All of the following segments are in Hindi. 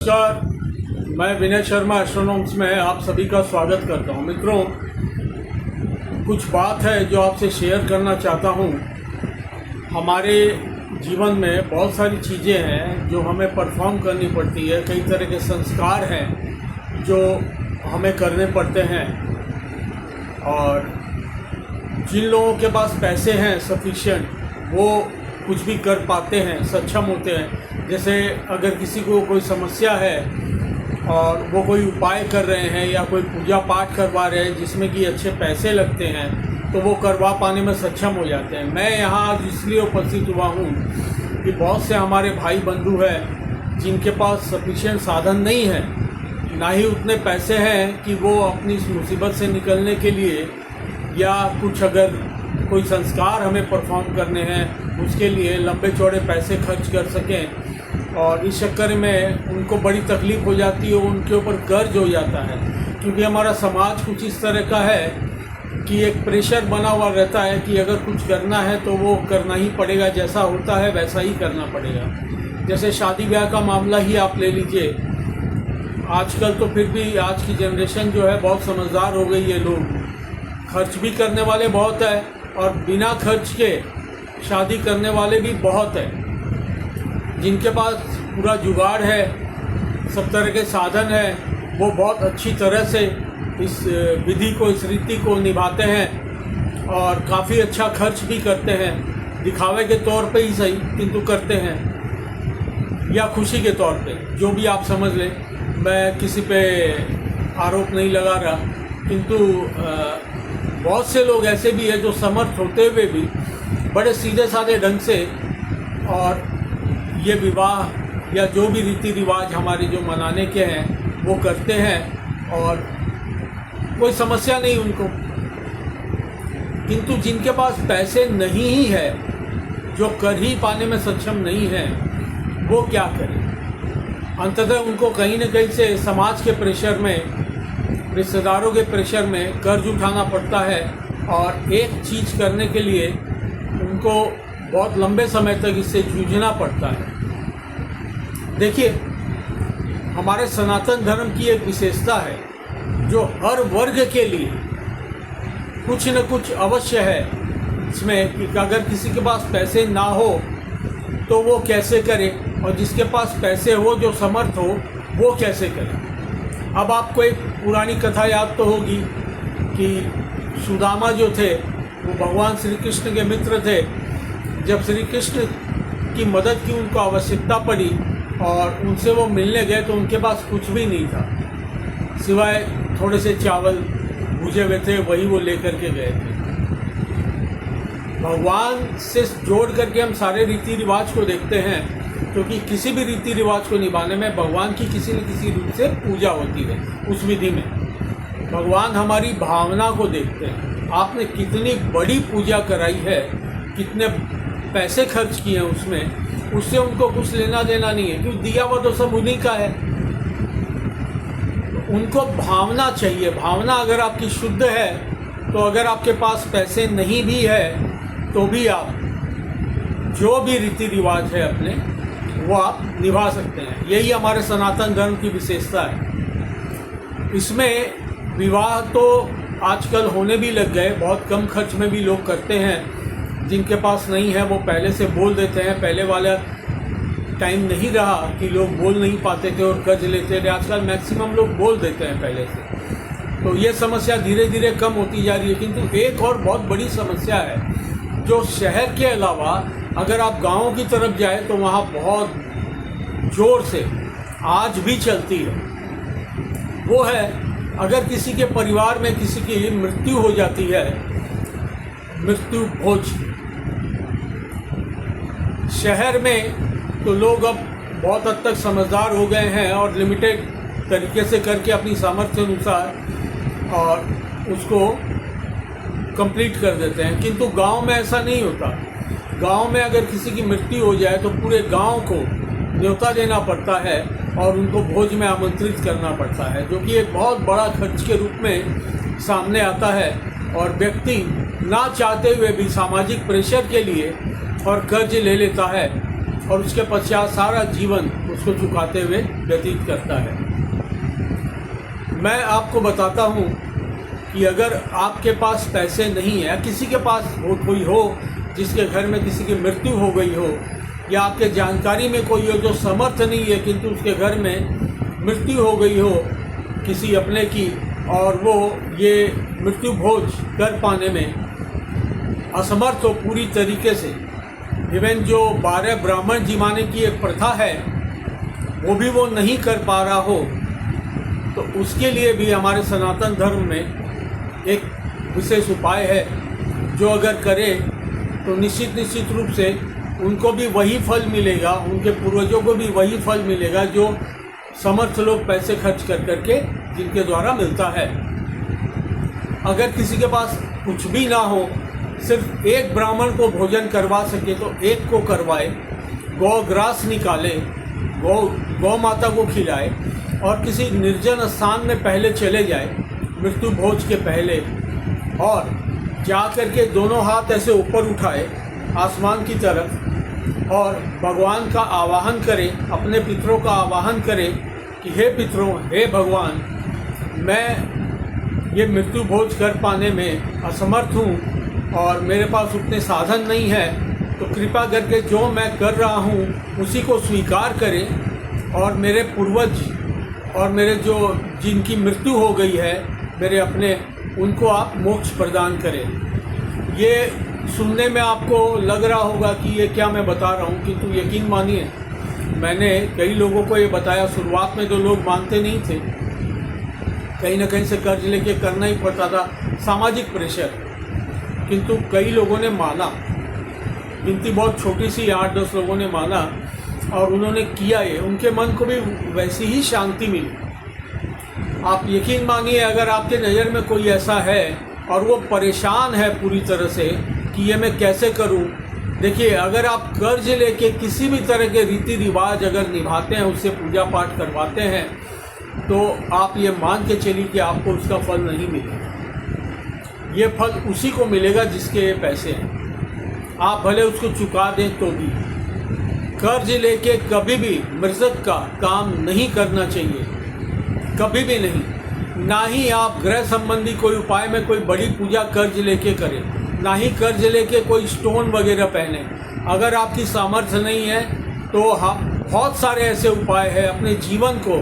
नमस्कार, मैं विनय शर्मा एस्ट्रोनॉम्स में आप सभी का स्वागत करता हूं। मित्रों, कुछ बात है जो आपसे शेयर करना चाहता हूं। हमारे जीवन में बहुत सारी चीज़ें हैं जो हमें परफॉर्म करनी पड़ती है। कई तरह के संस्कार हैं जो हमें करने पड़ते हैं, और जिन लोगों के पास पैसे हैं सफिशिएंट, वो कुछ भी कर पाते हैं, सक्षम होते हैं। जैसे अगर किसी को कोई समस्या है और वो कोई उपाय कर रहे हैं या कोई पूजा पाठ करवा रहे हैं जिसमें कि अच्छे पैसे लगते हैं, तो वो करवा पाने में सक्षम हो जाते हैं। मैं यहाँ आज इसलिए उपस्थित हुआ हूँ कि बहुत से हमारे भाई बंधु हैं जिनके पास सफिशिएंट साधन नहीं है, ना ही उतने पैसे हैं कि वो अपनी इस मुसीबत से निकलने के लिए या कुछ अगर कोई संस्कार हमें परफॉर्म करने हैं उसके लिए लंबे चौड़े पैसे खर्च कर सकें। और इस चक्कर में उनको बड़ी तकलीफ़ हो जाती है, उनके ऊपर कर्ज हो जाता है। क्योंकि हमारा समाज कुछ इस तरह का है कि एक प्रेशर बना हुआ रहता है कि अगर कुछ करना है तो वो करना ही पड़ेगा, जैसा होता है वैसा ही करना पड़ेगा। जैसे शादी ब्याह का मामला ही आप ले लीजिए। आजकल तो फिर भी आज की जनरेशन जो है बहुत समझदार हो गई है। लोग खर्च भी करने वाले बहुत है और बिना खर्च के शादी करने वाले भी बहुत है। जिनके पास पूरा जुगाड़ है, सब तरह के साधन है, वो बहुत अच्छी तरह से इस विधि को, इस रीति को निभाते हैं और काफ़ी अच्छा खर्च भी करते हैं। दिखावे के तौर पे ही सही, किंतु करते हैं, या खुशी के तौर पे, जो भी आप समझ लें। मैं किसी पे आरोप नहीं लगा रहा, किंतु बहुत से लोग ऐसे भी हैं जो समर्थ होते हुए भी बड़े सीधे साधे ढंग से और ये विवाह या जो भी रीति रिवाज हमारे जो मनाने के हैं वो करते हैं और कोई समस्या नहीं उनको। किंतु जिनके पास पैसे नहीं ही है, जो कर ही पाने में सक्षम नहीं है, वो क्या करें? अंततः उनको कहीं न कहीं से समाज के प्रेशर में, रिश्तेदारों के प्रेशर में कर्ज उठाना पड़ता है और एक चीज़ करने के लिए उनको बहुत लंबे समय तक इससे जूझना पड़ता है। देखिए, हमारे सनातन धर्म की एक विशेषता है जो हर वर्ग के लिए कुछ न कुछ अवश्य है इसमें, कि अगर किसी के पास पैसे ना हो तो वो कैसे करे, और जिसके पास पैसे हो, जो समर्थ हो, वो कैसे करे। अब आपको एक पुरानी कथा याद तो होगी कि सुदामा जो थे वो भगवान श्री कृष्ण के मित्र थे। जब श्री कृष्ण की मदद की उनको आवश्यकता पड़ी और उनसे वो मिलने गए तो उनके पास कुछ भी नहीं था, सिवाय थोड़े से चावल भुजे हुए थे, वही वो लेकर के गए थे। भगवान से जोड़ करके हम सारे रीति रिवाज को देखते हैं, क्योंकि किसी भी रीति रिवाज को निभाने में भगवान की किसी न किसी रूप से पूजा होती है। उस विधि में भगवान हमारी भावना को देखते हैं। आपने कितनी बड़ी पूजा कराई है, कितने पैसे खर्च किए हैं उसमें, उससे उनको कुछ लेना देना नहीं है, क्योंकि दिया हुआ तो सब उन्हीं का है। उनको भावना चाहिए। भावना अगर आपकी शुद्ध है तो अगर आपके पास पैसे नहीं भी है तो भी आप जो भी रीति रिवाज है अपने, वो आप निभा सकते हैं। यही हमारे सनातन धर्म की विशेषता है। इसमें विवाह तो आजकल होने भी लग गए, बहुत कम खर्च में भी लोग करते हैं। जिनके पास नहीं है वो पहले से बोल देते हैं। पहले वाला टाइम नहीं रहा कि लोग बोल नहीं पाते थे और कर्ज लेते थे। आजकल मैक्सिमम लोग बोल देते हैं पहले से। तो ये समस्या धीरे धीरे कम होती जा रही है। किंतु एक और बहुत बड़ी समस्या है जो शहर के अलावा अगर आप गाँव की तरफ जाए तो वहाँ बहुत ज़ोर से आज भी चलती है। वो है, अगर किसी के परिवार में किसी की मृत्यु हो जाती है, मृत्यु भोज। शहर में तो लोग अब बहुत हद तक समझदार हो गए हैं और लिमिटेड तरीके से करके अपनी सामर्थ्य अनुसार और उसको कंप्लीट कर देते हैं। किंतु गांव में ऐसा नहीं होता। गांव में अगर किसी की मृत्यु हो जाए तो पूरे गांव को न्योता देना पड़ता है और उनको भोज में आमंत्रित करना पड़ता है, जो कि एक बहुत बड़ा खर्च के रूप में सामने आता है। और व्यक्ति ना चाहते हुए भी सामाजिक प्रेशर के लिए और कर्ज ले लेता है और उसके पश्चात सारा जीवन उसको चुकाते हुए व्यतीत करता है। मैं आपको बताता हूँ कि अगर आपके पास पैसे नहीं है, किसी के पास कोई हो जिसके घर में किसी की मृत्यु हो गई हो, या आपके जानकारी में कोई हो जो समर्थ नहीं है किंतु उसके घर में मृत्यु हो गई हो किसी अपने की, और वो ये मृत्यु भोज कर पाने में असमर्थ हो पूरी तरीके से, इवन जो 12 ब्राह्मण जिमाने की एक प्रथा है वो भी वो नहीं कर पा रहा हो, तो उसके लिए भी हमारे सनातन धर्म में एक विशेष उपाय है जो अगर करे तो निश्चित रूप से उनको भी वही फल मिलेगा, उनके पूर्वजों को भी वही फल मिलेगा जो समर्थ लोग पैसे खर्च कर करके जिनके द्वारा मिलता है। अगर किसी के पास कुछ भी ना हो, सिर्फ एक ब्राह्मण को भोजन करवा सके तो एक को करवाए, गौग्रास निकाले, गौ माता को खिलाए और किसी निर्जन स्थान में पहले चले जाए मृत्यु भोज के पहले, और जा कर के दोनों हाथ ऐसे ऊपर उठाए आसमान की तरफ और भगवान का आवाहन करें, अपने पितरों का आवाहन करें कि हे पितरों, हे भगवान, मैं ये मृत्यु भोज कर पाने में असमर्थ हूँ और मेरे पास उतने साधन नहीं है, तो कृपा करके जो मैं कर रहा हूँ उसी को स्वीकार करें और मेरे पूर्वज और मेरे जो जिनकी मृत्यु हो गई है मेरे अपने, उनको आप मोक्ष प्रदान करें। ये सुनने में आपको लग रहा होगा कि ये क्या मैं बता रहा हूँ, किंतु यकीन मानिए मैंने कई लोगों को ये बताया। शुरुआत में तो लोग मानते नहीं थे, कहीं ना कहीं से कर्ज लेके करना ही पड़ता था, सामाजिक प्रेशर, किंतु कई लोगों ने माना, गिनती बहुत छोटी सी 8-10 लोगों ने माना और उन्होंने किया ये, उनके मन को भी वैसी ही शांति मिली। आप यकीन मानिए अगर आपके नज़र में कोई ऐसा है और वो परेशान है पूरी तरह से कि ये मैं कैसे करूं, देखिए अगर आप कर्ज लेके किसी भी तरह के रीति रिवाज अगर निभाते हैं, उससे पूजा पाठ करवाते हैं, तो आप ये मान के चलिए कि आपको उसका फल नहीं मिलेगा। ये फल उसी को मिलेगा जिसके पैसे हैं, आप भले उसको चुका दें तो भी। कर्ज लेके कभी भी मृतक का काम नहीं करना चाहिए, कभी भी नहीं। ना ही आप गृह संबंधी कोई उपाय में कोई बड़ी पूजा कर्ज लेके करें, ना ही कर्ज लेके कोई स्टोन वगैरह पहने। अगर आपकी सामर्थ्य नहीं है तो बहुत सारे ऐसे उपाय हैं, अपने जीवन को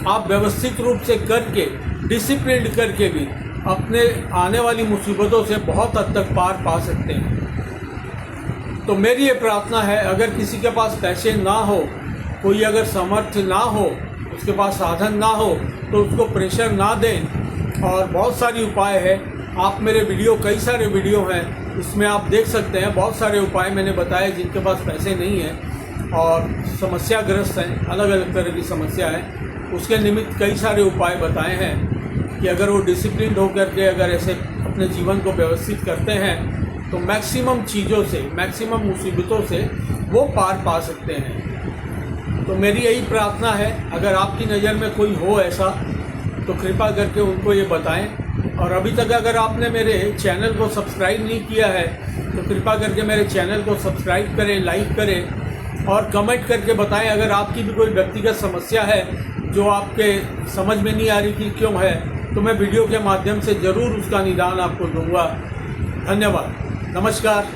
आप व्यवस्थित रूप से करके, डिसिप्लिन करके भी अपने आने वाली मुसीबतों से बहुत हद तक पार पा सकते हैं। तो मेरी ये प्रार्थना है, अगर किसी के पास पैसे ना हो, कोई अगर सामर्थ्य ना हो, उसके पास साधन ना हो, तो उसको प्रेशर ना दें। और बहुत सारी उपाय है, आप मेरे वीडियो, कई सारे वीडियो हैं, उसमें आप देख सकते हैं, बहुत सारे उपाय मैंने बताए जिनके पास पैसे नहीं हैं और समस्याग्रस्त हैं, अलग अलग तरह की समस्या है, उसके निमित्त कई सारे उपाय बताए हैं कि अगर वो डिसिप्लिन होकर के अगर ऐसे अपने जीवन को व्यवस्थित करते हैं तो मैक्सिमम चीज़ों से, मैक्सिमम मुसीबतों से वो पार पा सकते हैं। तो मेरी यही प्रार्थना है, अगर आपकी नज़र में कोई हो ऐसा तो कृपा करके उनको ये बताएं। और अभी तक अगर आपने मेरे चैनल को सब्सक्राइब नहीं किया है तो कृपा करके मेरे चैनल को सब्सक्राइब करें, लाइक करें और कमेंट करके बताएं अगर आपकी भी कोई व्यक्तिगत समस्या है जो आपके समझ में नहीं आ रही कि क्यों है, तो मैं वीडियो के माध्यम से ज़रूर उसका निदान आपको दूंगा। धन्यवाद, नमस्कार।